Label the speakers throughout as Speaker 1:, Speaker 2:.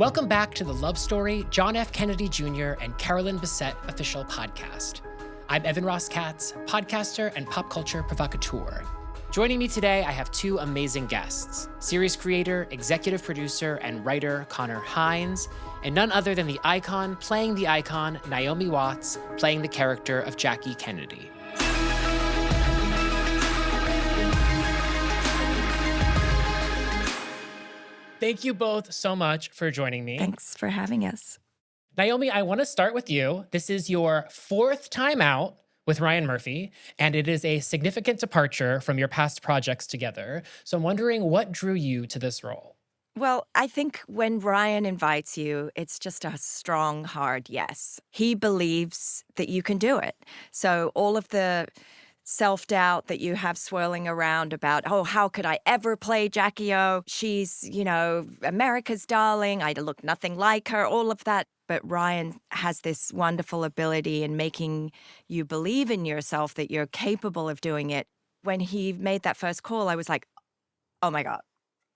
Speaker 1: Welcome back to the Love Story, John F. Kennedy Jr. and Carolyn Bessette official podcast. I'm Evan Ross Katz, podcaster and pop culture provocateur. Joining me today, I have two amazing guests, series creator, executive producer, and writer Connor Hines, and none other than the icon playing the icon, Naomi Watts, playing the character of Jackie Kennedy. Thank you both so much for joining me.
Speaker 2: Thanks for having us.
Speaker 1: Naomi, I want to start with you. This is your fourth time out with Ryan Murphy, and it is a significant departure from your past projects together. So I'm wondering what drew you to this role?
Speaker 2: Well, I think when Ryan invites you, it's just a strong, hard yes. He believes that you can do it. So all of the self-doubt that you have swirling around about, oh, how could I ever play Jackie O? She's, America's darling. I look nothing like her, all of that. But Ryan has this wonderful ability in making you believe in yourself that you're capable of doing it. When he made that first call, I was like, oh my God.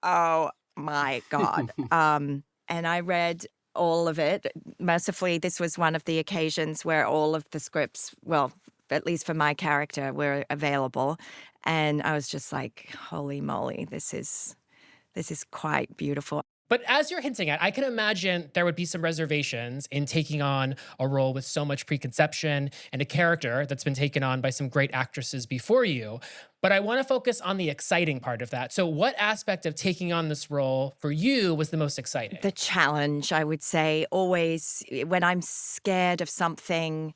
Speaker 2: Oh my God. And I read all of it. Mercifully, this was one of the occasions where all of the scripts, well, at least for my character, were available. And I was just like, holy moly, this is quite beautiful.
Speaker 1: But as you're hinting at, I can imagine there would be some reservations in taking on a role with so much preconception and a character that's been taken on by some great actresses before you. But I want to focus on the exciting part of that. So what aspect of taking on this role for you was the most exciting?
Speaker 2: The challenge, I would say, always when I'm scared of something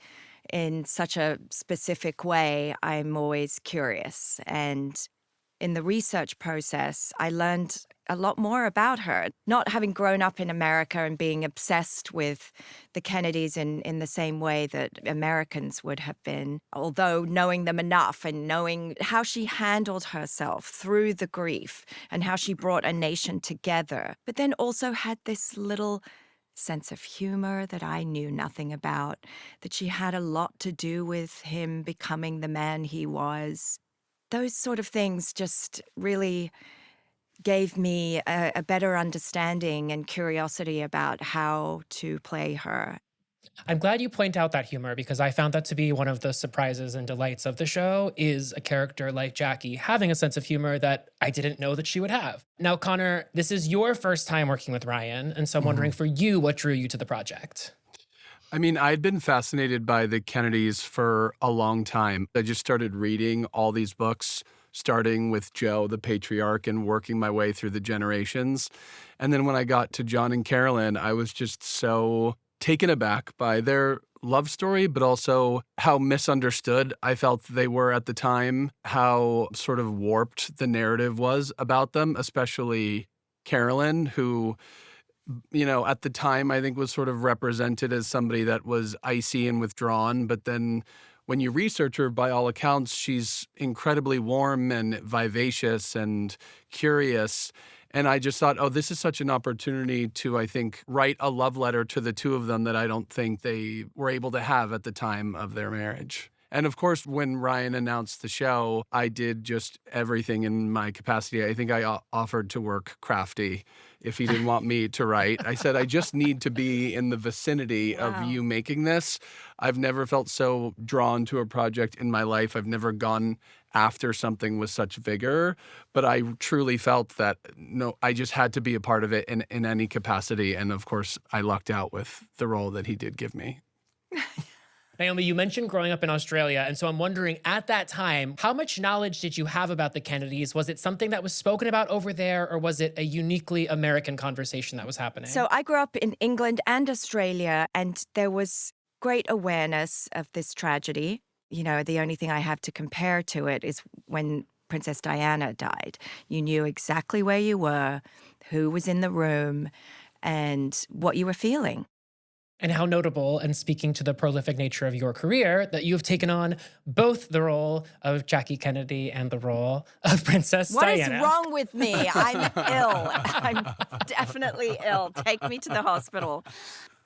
Speaker 2: in such a specific way, I'm always curious. And in the research process, I learned a lot more about her. Not having grown up in America and being obsessed with the Kennedys in the same way that Americans would have been, although knowing them enough and knowing how she handled herself through the grief and how she brought a nation together, but then also had this little sense of humor that I knew nothing about, that she had a lot to do with him becoming the man he was. Those sort of things just really gave me a better understanding and curiosity about how to play her.
Speaker 1: I'm glad you point out that humor because I found that to be one of the surprises and delights of the show is a character like Jackie having a sense of humor that I didn't know that she would have. Now, Connor, this is your first time working with Ryan, and so I'm wondering for you, what drew you to the project?
Speaker 3: I mean, I'd been fascinated by the Kennedys for a long time. I just started reading all these books, starting with Joe, the patriarch, and working my way through the generations. And then when I got to John and Carolyn, I was just so taken aback by their love story, but also how misunderstood I felt they were at the time, how sort of warped the narrative was about them, especially Carolyn, who at the time, I think was sort of represented as somebody that was icy and withdrawn. But then when you research her, by all accounts, she's incredibly warm and vivacious and curious. And I just thought, oh, this is such an opportunity to, I think, write a love letter to the two of them that I don't think they were able to have at the time of their marriage. And of course, when Ryan announced the show, I did just everything in my capacity. I think I offered to work crafty if he didn't want me to write. I said, I just need to be in the vicinity of you making this. I've never felt so drawn to a project in my life. I've never gone after something with such vigor, but I truly felt that, no, I just had to be a part of it in any capacity. And of course, I lucked out with the role that he did give me.
Speaker 1: Naomi, you mentioned growing up in Australia, and so I'm wondering, at that time, how much knowledge did you have about the Kennedys? Was it something that was spoken about over there, or was it a uniquely American conversation that was happening?
Speaker 2: So I grew up in England and Australia, and there was great awareness of this tragedy. The only thing I have to compare to it is when Princess Diana died. You knew exactly where you were, who was in the room, and what you were feeling.
Speaker 1: And how notable, and speaking to the prolific nature of your career, that you have taken on both the role of Jackie Kennedy and the role of Princess Diana.
Speaker 2: What is wrong with me? I'm ill. I'm definitely ill. Take me to the hospital.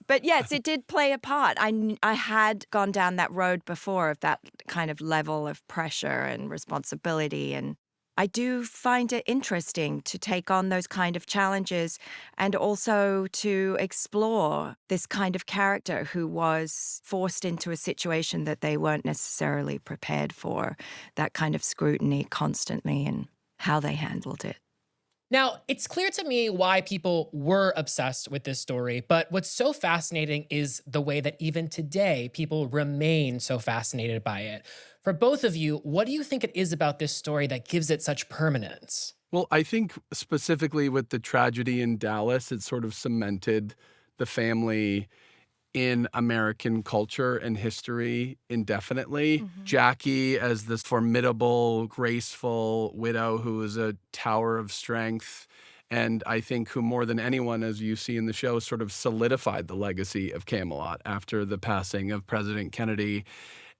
Speaker 2: But yes, it did play a part. I had gone down that road before of that kind of level of pressure and responsibility. And I do find it interesting to take on those kind of challenges and also to explore this kind of character who was forced into a situation that they weren't necessarily prepared for, that kind of scrutiny constantly and how they handled it.
Speaker 1: Now, it's clear to me why people were obsessed with this story, but what's so fascinating is the way that even today people remain so fascinated by it. For both of you, what do you think it is about this story that gives it such permanence?
Speaker 3: Well, I think specifically with the tragedy in Dallas, it sort of cemented the family in American culture and history indefinitely. Jackie as this formidable, graceful widow who is a tower of strength. And I think who more than anyone, as you see in the show, sort of solidified the legacy of Camelot after the passing of President Kennedy.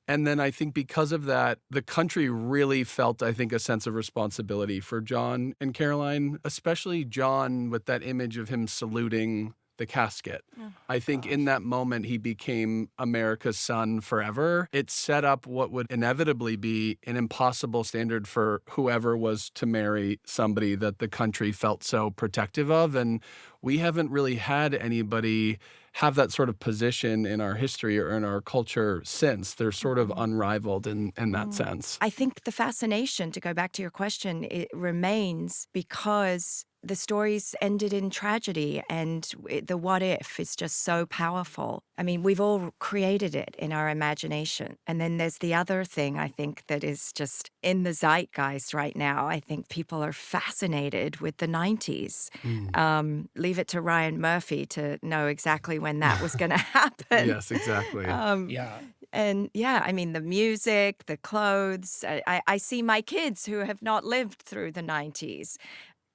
Speaker 3: And then I think because of that, the country really felt, I think, a sense of responsibility for John and Caroline, especially John with that image of him saluting the casket. I think in that moment, he became America's son forever. It set up what would inevitably be an impossible standard for whoever was to marry somebody that the country felt so protective of. And we haven't really had anybody have that sort of position in our history or in our culture since. They're sort of unrivaled in that sense.
Speaker 2: I think the fascination, to go back to your question, it remains because the stories ended in tragedy and the what if is just so powerful. I mean, we've all created it in our imagination. And then there's the other thing I think that is just in the zeitgeist right now. I think people are fascinated with the 90s. Leave it to Ryan Murphy to know exactly when that was going to happen.
Speaker 3: Yes, exactly.
Speaker 1: Yeah.
Speaker 2: And yeah, I mean, the music, the clothes. I see my kids who have not lived through the 90s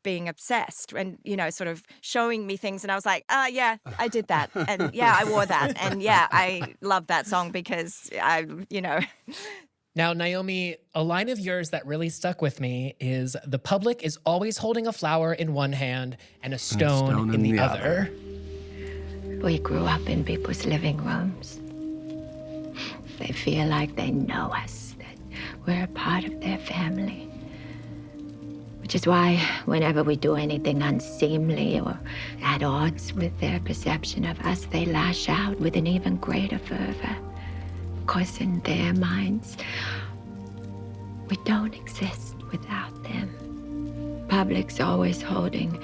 Speaker 2: being obsessed and, sort of showing me things. And I was like, yeah, I did that. And yeah, I wore that. And yeah, I love that song because
Speaker 1: Now, Naomi, a line of yours that really stuck with me is the public is always holding a flower in one hand and a stone in the other.
Speaker 4: We grew up in people's living rooms. They feel like they know us, that we're a part of their family. Which is why whenever we do anything unseemly or at odds with their perception of us, they lash out with an even greater fervor. Because in their minds, we don't exist without them. Public's always holding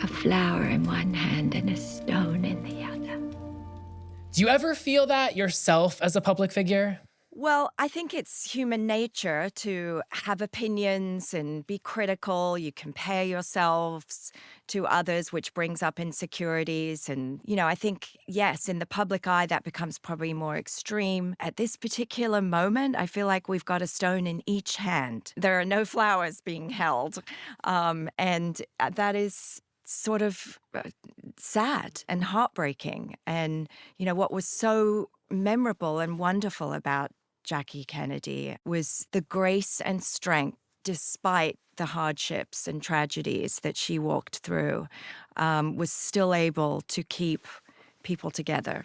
Speaker 4: a flower in one hand and a stone in the other.
Speaker 1: Do you ever feel that yourself as a public figure?
Speaker 2: Well, I think it's human nature to have opinions and be critical. You compare yourselves to others, which brings up insecurities. And, I think, yes, in the public eye, that becomes probably more extreme. At this particular moment, I feel like we've got a stone in each hand. There are no flowers being held. And that is sort of sad and heartbreaking. And, what was so memorable and wonderful about Jackie Kennedy was the grace and strength, despite the hardships and tragedies that she walked through, was still able to keep people together.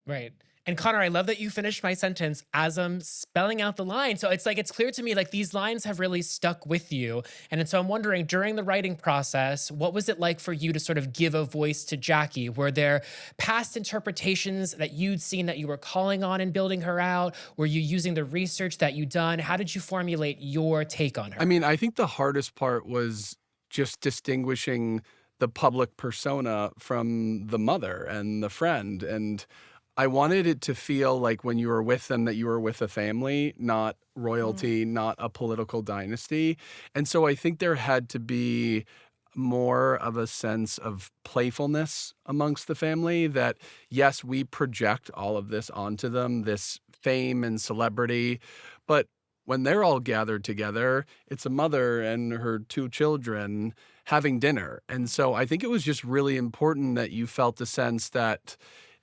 Speaker 1: Right. And Connor, I love that you finished my sentence as I'm spelling out the line. So it's clear to me like these lines have really stuck with you. And so I'm wondering, during the writing process, what was it like for you to sort of give a voice to Jackie? Were there past interpretations that you'd seen that you were calling on in building her out? Were you using the research that you'd done? How did you formulate your take on her?
Speaker 3: I mean, I think the hardest part was just distinguishing the public persona from the mother and the friend. And I wanted it to feel like when you were with them that you were with a family, not royalty, not a political dynasty. And so I think there had to be more of a sense of playfulness amongst the family that, yes, we project all of this onto them, this fame and celebrity, but when they're all gathered together, it's a mother and her two children having dinner. And so I think it was just really important that you felt the sense that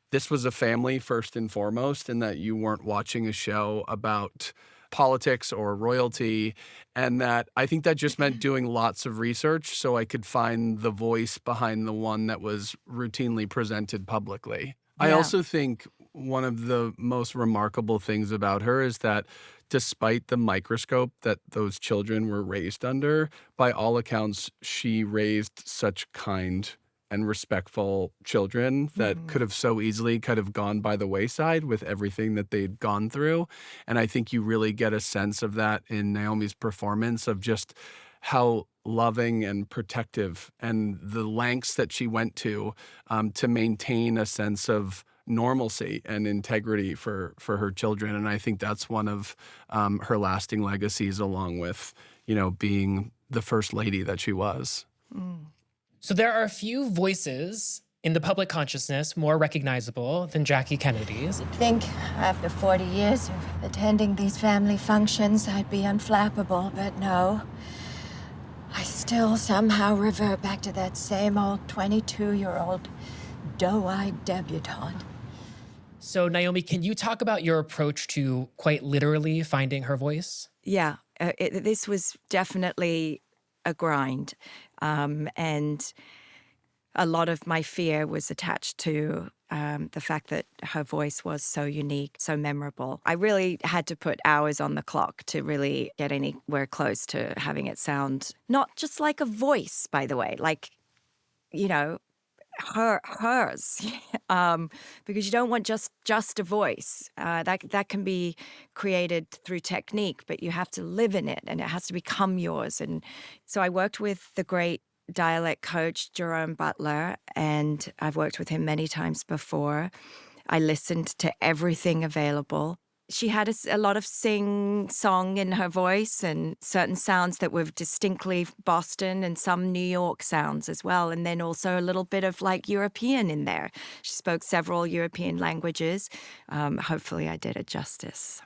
Speaker 3: this was a family first and foremost, and that you weren't watching a show about politics or royalty. And that I think that just meant doing lots of research so I could find the voice behind the one that was routinely presented publicly. I also think one of the most remarkable things about her is that despite the microscope that those children were raised under, by all accounts, she raised such kind and respectful children that could have so easily could have gone by the wayside with everything that they'd gone through. And I think you really get a sense of that in Naomi's performance of just how loving and protective and the lengths that she went to maintain a sense of normalcy and integrity for her children. And I think that's one of her lasting legacies, along with, being the first lady that she was.
Speaker 1: So there are a few voices in the public consciousness more recognizable than Jackie Kennedy's.
Speaker 4: You'd think after 40 years of attending these family functions, I'd be unflappable, but no. I still somehow revert back to that same old 22-year-old doe-eyed debutante.
Speaker 1: So Naomi, can you talk about your approach to quite literally finding her voice?
Speaker 2: Yeah, this was definitely a grind. And a lot of my fear was attached to the fact that her voice was so unique, so memorable. I really had to put hours on the clock to really get anywhere close to having it sound not just like a voice, by the way, like, hers, because you don't want just a voice. That can be created through technique, but you have to live in it, and it has to become yours. And so I worked with the great dialect coach Jerome Butler, and I've worked with him many times before. I listened to everything available. She had a lot of sing-song in her voice and certain sounds that were distinctly Boston and some New York sounds as well. And then also a little bit of like European in there. She spoke several European languages. Hopefully I did it justice.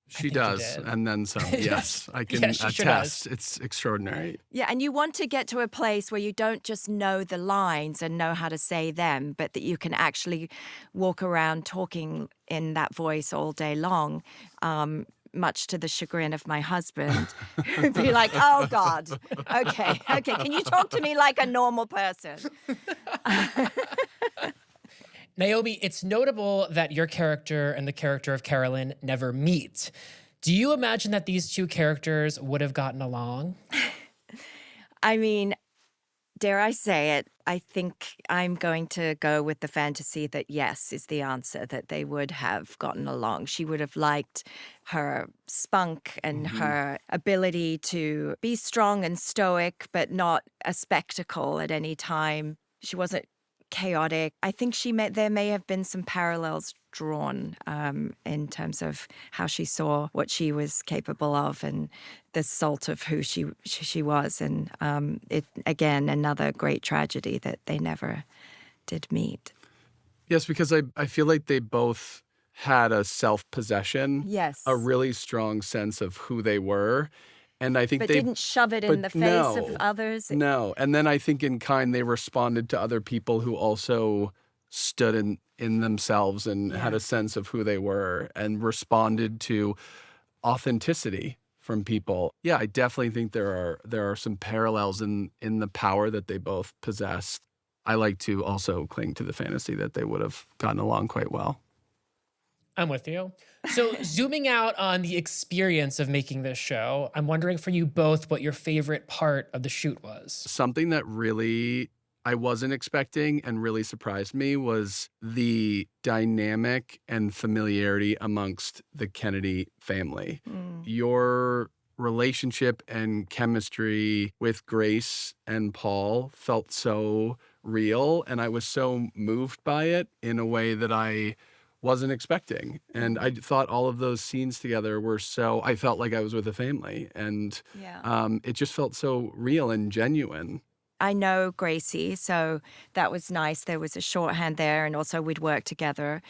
Speaker 3: She does, and then some. Yes, I can attest.
Speaker 1: Sure
Speaker 3: it's extraordinary.
Speaker 2: Yeah, and you want to get to a place where you don't just know the lines and know how to say them, but that you can actually walk around talking in that voice all day long, much to the chagrin of my husband, who'd be like, oh, God, okay, can you talk to me like a normal person?
Speaker 1: Naomi, it's notable that your character and the character of Carolyn never meet. Do you imagine that these two characters would have gotten along?
Speaker 2: I mean, dare I say it, I think I'm going to go with the fantasy that yes is the answer, that they would have gotten along. She would have liked her spunk and her ability to be strong and stoic, but not a spectacle at any time. She wasn't chaotic. I think there may have been some parallels drawn in terms of how she saw what she was capable of and the salt of who she was. And it again, another great tragedy that they never did meet.
Speaker 3: Yes, because I feel like they both had a self-possession,
Speaker 2: Yes.
Speaker 3: a really strong sense of who they were. And I think
Speaker 2: But
Speaker 3: they
Speaker 2: didn't shove it in the face of others.
Speaker 3: No. And then I think in kind they responded to other people who also stood in themselves and had a sense of who they were and responded to authenticity from people. Yeah, I definitely think there are some parallels in the power that they both possessed. I like to also cling to the fantasy that they would have gotten along quite well.
Speaker 1: I'm with you. So zooming out on the experience of making this show, I'm wondering for you both what your favorite part of the shoot was.
Speaker 3: Something that really I wasn't expecting and really surprised me was the dynamic and familiarity amongst the Kennedy family. Your relationship and chemistry with Grace and Paul felt so real, and I was so moved by it in a way that I wasn't expecting. And I thought all of those scenes together were I felt like I was with a family. And it just felt so real and genuine.
Speaker 2: I know Gracie, so that was nice. There was a shorthand there, and also we'd worked together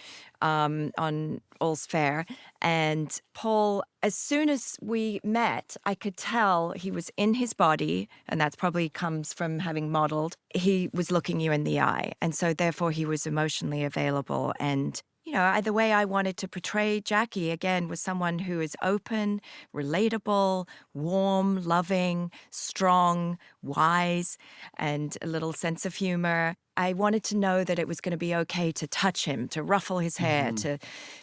Speaker 2: on All's Fair. And Paul, as soon as we met, I could tell he was in his body, and that probably comes from having modeled. He was looking you in the eye, and so therefore he was emotionally available. And the way I wanted to portray Jackie, again, was someone who is open, relatable, warm, loving, strong, wise, and a little sense of humor. I wanted to know that it was going to be okay to touch him, to ruffle his hair, to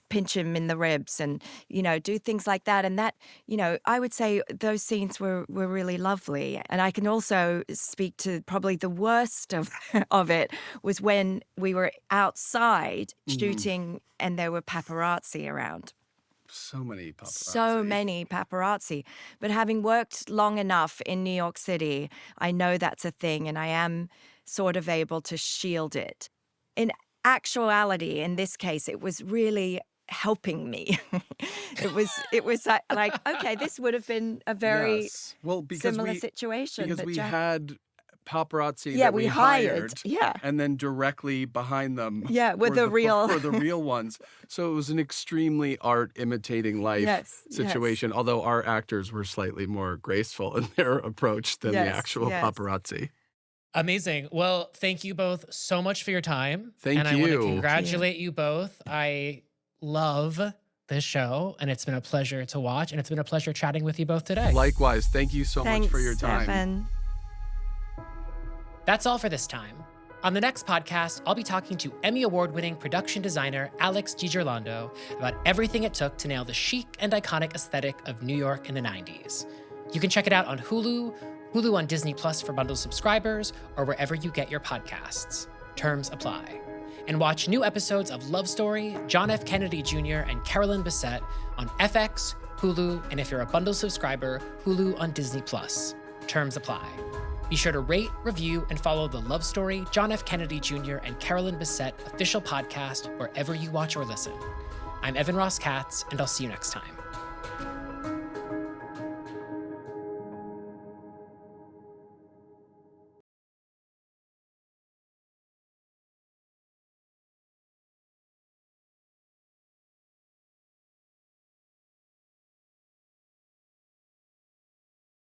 Speaker 2: pinch him in the ribs and, do things like that. And that, I would say those scenes were really lovely. And I can also speak to probably the worst of it was when we were outside shooting and there were paparazzi around.
Speaker 3: So many paparazzi.
Speaker 2: So many paparazzi. But having worked long enough in New York City, I know that's a thing, and I am sort of able to shield it. In actuality, in this case, it was really helping me. it was like, okay, this would have been a very similar situation.
Speaker 3: Because we
Speaker 2: Jack
Speaker 3: had paparazzi
Speaker 2: Yeah,
Speaker 3: that
Speaker 2: we
Speaker 3: we
Speaker 2: hired. Yeah.
Speaker 3: and then directly behind them
Speaker 2: were the real
Speaker 3: were the real ones. So it was an extremely art imitating life situation, although our actors were slightly more graceful in their approach than the actual paparazzi.
Speaker 1: Amazing. Well, thank you both so much for your time.
Speaker 3: Thank
Speaker 1: and
Speaker 3: you.
Speaker 1: I want to congratulate you both. I love this show, and it's been a pleasure to watch, and it's been a pleasure chatting with you both today.
Speaker 3: Likewise. Thank you so much for your time.
Speaker 2: Evan.
Speaker 1: That's all for this time. On the next podcast, I'll be talking to Emmy Award-winning production designer Alex DiGirlando about everything it took to nail the chic and iconic aesthetic of New York in the 90s. You can check it out on Hulu on Disney Plus for bundle subscribers, or wherever you get your podcasts. Terms apply. And watch new episodes of Love Story, John F. Kennedy Jr. and Carolyn Bessette on FX, Hulu, and if you're a bundle subscriber, Hulu on Disney Plus. Terms apply. Be sure to rate, review, and follow the Love Story, John F. Kennedy Jr. and Carolyn Bessette official podcast wherever you watch or listen. I'm Evan Ross Katz, and I'll see you next time.